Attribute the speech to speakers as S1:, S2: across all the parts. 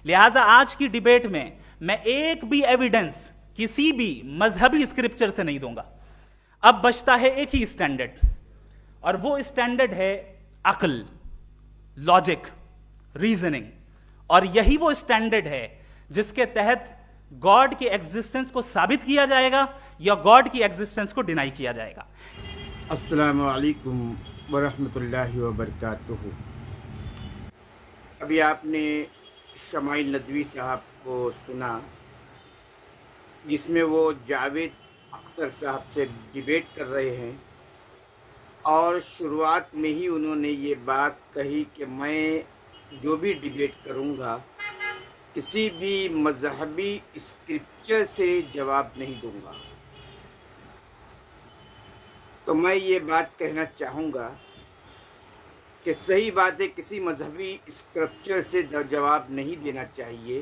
S1: لہٰذا آج کی ڈیبیٹ میں میں ایک بھی ایویڈنس کسی بھی مذہبی اسکرپچر سے نہیں دوں گا. اب بچتا ہے ایک ہی اسٹینڈرڈ، اور وہ اسٹینڈرڈ ہے عقل، لاجک، ریزننگ. اور یہی وہ اسٹینڈرڈ ہے جس کے تحت گاڈ کی ایگزسٹنس کو ثابت کیا جائے گا یا گاڈ کی ایگزسٹنس کو ڈینائی کیا جائے گا.
S2: السلام علیکم ورحمۃ اللہ وبرکاتہ. ابھی آپ نے شمائل ندوی صاحب کو سنا جس میں وہ جاوید اختر صاحب سے ڈیبیٹ کر رہے ہیں، اور شروعات میں ہی انہوں نے یہ بات کہی کہ میں جو بھی ڈیبیٹ کروں گا کسی بھی مذہبی اسکرپچر سے جواب نہیں دوں گا. تو میں یہ بات کہنا چاہوں گا کہ صحیح بات ہے، کسی مذہبی اسکرپچر سے جواب نہیں دینا چاہیے،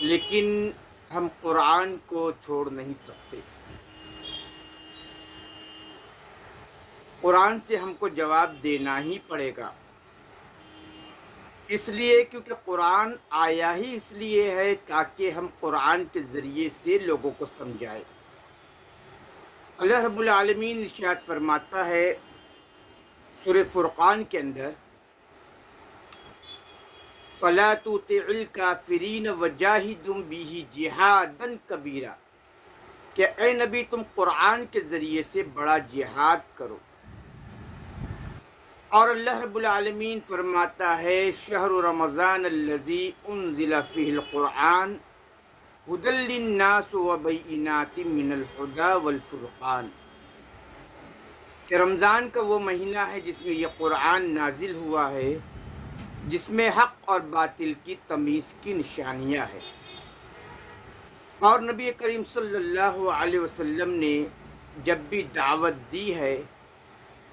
S2: لیکن ہم قرآن کو چھوڑ نہیں سکتے. قرآن سے ہم کو جواب دینا ہی پڑے گا، اس لیے کیونکہ قرآن آیا ہی اس لیے ہے تاکہ ہم قرآن کے ذریعے سے لوگوں کو سمجھائیں. اللہ رب العالمین ارشاد فرماتا ہے سورہ فرقان کے اندر، فَلَا تُطِعِ الْكَافِرِينَ وَجَاهِدْهُمْ بِهِ جِهَادًا كَبِيرًا، کہ اے نبی تم قرآن کے ذریعے سے بڑا جہاد کرو. اور اللہ رب العالمین فرماتا ہے شہر رمضان الذی انزل فیہ القرآن ھدی للناس وبینات من الھدی والفرقان، کہ رمضان کا وہ مہینہ ہے جس میں یہ قرآن نازل ہوا ہے، جس میں حق اور باطل کی تمیز کی نشانیاں ہیں. اور نبی کریم صلی اللہ علیہ وسلم نے جب بھی دعوت دی ہے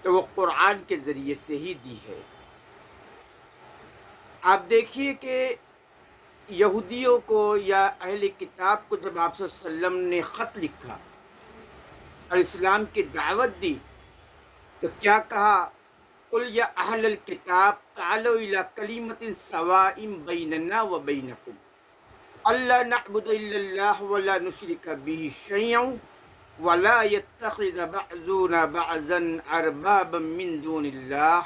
S2: تو وہ قرآن کے ذریعے سے ہی دی ہے. آپ دیکھیے کہ یہودیوں کو یا اہل کتاب کو جب آپ صلی اللہ علیہ وسلم نے خط لکھا اور اسلام کی دعوت دی تو کیا کہا؟ قُلْ يَا أَهْلَ الْكِتَابِ تَعَالَوْا إِلَىٰ كَلِمَةٍ سَوَاءٍ بَيْنَنَا وَبَيْنَكُمْ أَلَّا نَعْبُدَ إِلَّا اللَّهَ وَلَا نُشْرِكَ بِهِ شَيْئًا وَلَا يَتَّخِذَ بَعْضُنَا بَعْضًا أَرْبَابًا مِّن دُونِ اللَّهِ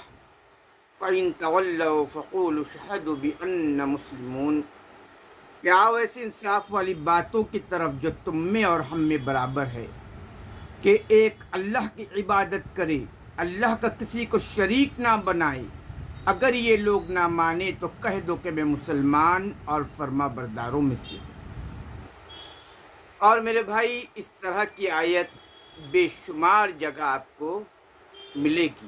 S2: فَإِن تَوَلَّوْا فَقُولُوا اشْهَدُوا بِأَنَّا مُسْلِمُونَ. کہ آؤ ایسی انصاف والی باتوں کی طرف جو تم میں اور ہم میں برابر ہے، کہ ایک اللہ کی عبادت کرے، اللہ کا کسی کو شریک نہ بنائے. اگر یہ لوگ نہ مانے تو کہہ دو کہ میں مسلمان اور فرما برداروں میں سے. اور میرے بھائی اس طرح کی آیت بے شمار جگہ آپ کو ملے گی.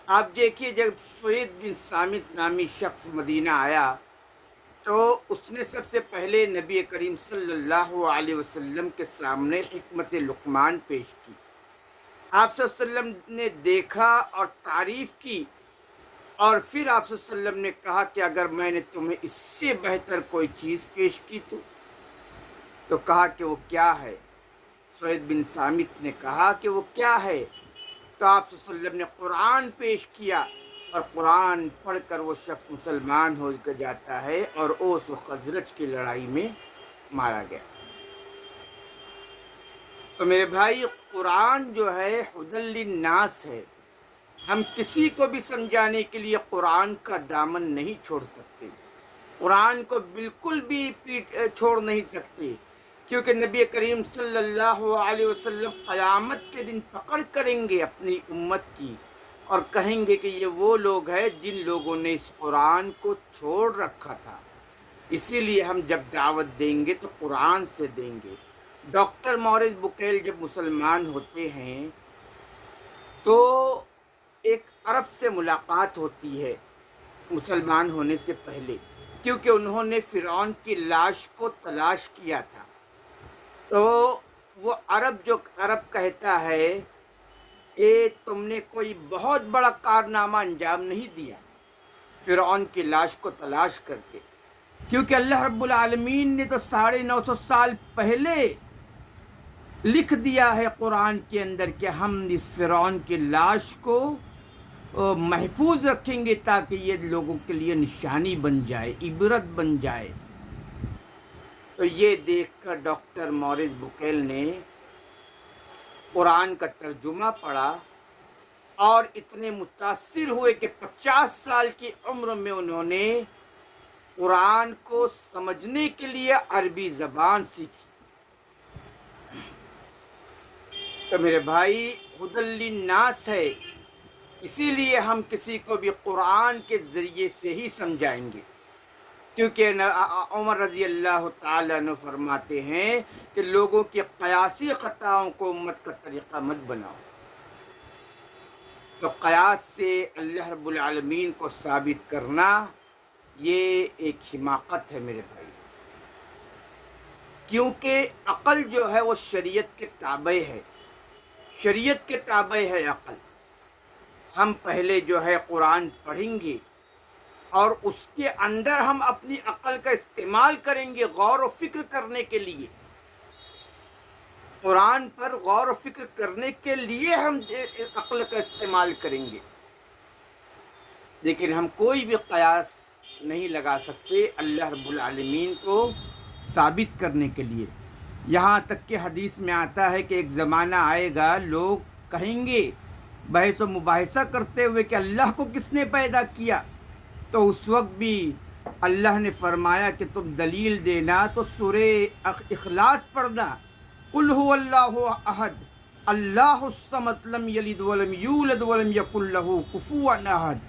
S2: آپ دیکھیے جب سوید بن صامت نامی شخص مدینہ آیا تو اس نے سب سے پہلے نبی کریم صلی اللہ علیہ وسلم کے سامنے حکمت لقمان پیش کی. آپ صلی اللہ علیہ وسلم نے دیکھا اور تعریف کی، اور پھر آپ صلی اللہ علیہ وسلم نے کہا کہ اگر میں نے تمہیں اس سے بہتر کوئی چیز پیش کی تو کہا کہ وہ کیا ہے؟ سوید بن صامت نے کہا کہ وہ کیا ہے؟ تو آپ صلی اللہ علیہ وسلم نے قرآن پیش کیا، اور قرآن پڑھ کر وہ شخص مسلمان ہو کے جاتا ہے اور اوس و خزرج کی لڑائی میں مارا گیا. تو میرے بھائی قرآن جو ہے ھدی للناس ہے. ہم کسی کو بھی سمجھانے کے لیے قرآن کا دامن نہیں چھوڑ سکتے، قرآن کو بالکل بھی چھوڑ نہیں سکتے، کیونکہ نبی کریم صلی اللہ علیہ وسلم قیامت کے دن پکڑ کریں گے اپنی امت کی اور کہیں گے کہ یہ وہ لوگ ہیں جن لوگوں نے اس قرآن کو چھوڑ رکھا تھا. اسی لیے ہم جب دعوت دیں گے تو قرآن سے دیں گے. ڈاکٹر مورس بکیل جب مسلمان ہوتے ہیں تو ایک عرب سے ملاقات ہوتی ہے مسلمان ہونے سے پہلے، کیونکہ انہوں نے فرعون کی لاش کو تلاش کیا تھا. تو وہ عرب کہتا ہے کہ تم نے کوئی بہت بڑا کارنامہ انجام نہیں دیا فرعون کی لاش کو تلاش کر کے، کیونکہ اللہ رب العالمین نے تو 950 سال پہلے لکھ دیا ہے قرآن کے اندر کہ ہم اس فرعون کی لاش کو محفوظ رکھیں گے تاکہ یہ لوگوں کے لیے نشانی بن جائے، عبرت بن جائے۔ تو یہ دیکھ کر ڈاکٹر مورس بکیل نے قرآن کا ترجمہ پڑھا اور اتنے متاثر ہوئے کہ 50 سال کی عمر میں انہوں نے قرآن کو سمجھنے کے لیے عربی زبان سیکھی۔ تو میرے بھائی ہدی للناس ہے، اسی لیے ہم کسی کو بھی قرآن کے ذریعے سے ہی سمجھائیں گے، کیونکہ عمر رضی اللہ تعالیٰ عنہ فرماتے ہیں کہ لوگوں کی قیاسی خطاؤں کو امت کا طریقہ مت بناؤ۔ تو قیاس سے اللہ رب العالمین کو ثابت کرنا یہ ایک حماقت ہے میرے بھائی، کیونکہ عقل جو ہے وہ شریعت کے تابع ہے، شریعت کے تابع ہے عقل۔ ہم پہلے جو ہے قرآن پڑھیں گے اور اس کے اندر ہم اپنی عقل کا استعمال کریں گے غور و فکر کرنے کے لیے، قرآن پر غور و فکر کرنے کے لیے ہم عقل کا استعمال کریں گے، لیکن ہم کوئی بھی قیاس نہیں لگا سکتے اللہ رب العالمین کو ثابت کرنے کے لیے۔ یہاں تک کہ حدیث میں آتا ہے کہ ایک زمانہ آئے گا لوگ کہیں گے بحث و مباحثہ کرتے ہوئے کہ اللہ کو کس نے پیدا کیا، تو اس وقت بھی اللہ نے فرمایا کہ تم دلیل دینا تو سورہ اخلاص پڑھنا، قل هو اللہ احد اللہ الصمد لم یلد ولم یولد ولم یکن لہ کفوا احد،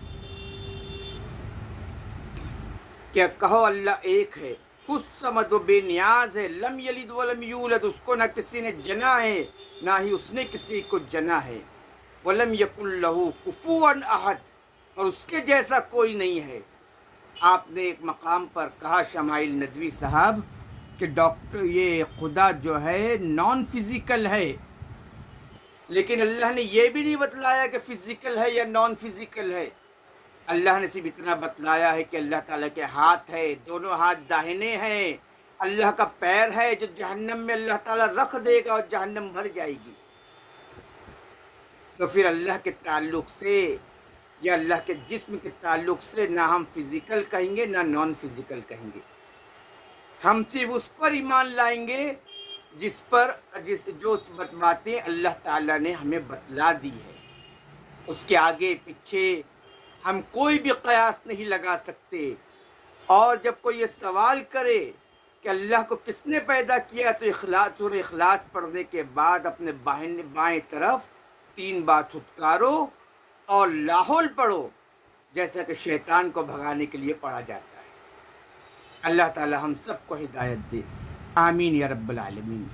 S2: کہ کہو اللہ ایک ہے، خود صمد و بے نیاز ہے، لم یلد ولم یولد، اس کو نہ کسی نے جنا ہے نہ ہی اس نے کسی کو جنا ہے، ولم یکن لہ کفوا احد، اور اس کے جیسا کوئی نہیں ہے۔ آپ نے ایک مقام پر کہا شمائل ندوی صاحب کہ ڈاکٹر یہ خدا جو ہے نان فزیکل ہے، لیکن اللہ نے یہ بھی نہیں بتلایا کہ فزیکل ہے یا نان فزیکل ہے۔ اللہ نے صرف اتنا بتلایا ہے کہ اللہ تعالیٰ کے ہاتھ ہے، دونوں ہاتھ داہنے ہیں، اللہ کا پیر ہے جو جہنم میں اللہ تعالیٰ رکھ دے گا اور جہنم بھر جائے گی۔ تو پھر اللہ کے تعلق سے یا اللہ کے جسم کے تعلق سے نہ ہم فزیکل کہیں گے نہ نان فزیکل کہیں گے، ہم صرف اس پر ایمان لائیں گے جو باتیں اللہ تعالیٰ نے ہمیں بتلا دی ہے، اس کے آگے پیچھے ہم کوئی بھی قیاس نہیں لگا سکتے۔ اور جب کوئی یہ سوال کرے کہ اللہ کو کس نے پیدا کیا، تو سورہ اخلاص پڑھنے کے بعد اپنے بائیں طرف 3 بار تھتکارو اور لاحول پڑھو، جیسا کہ شیطان کو بھگانے کے لیے پڑھا جاتا ہے۔ اللہ تعالی ہم سب کو ہدایت دے، آمین یا رب العالمین۔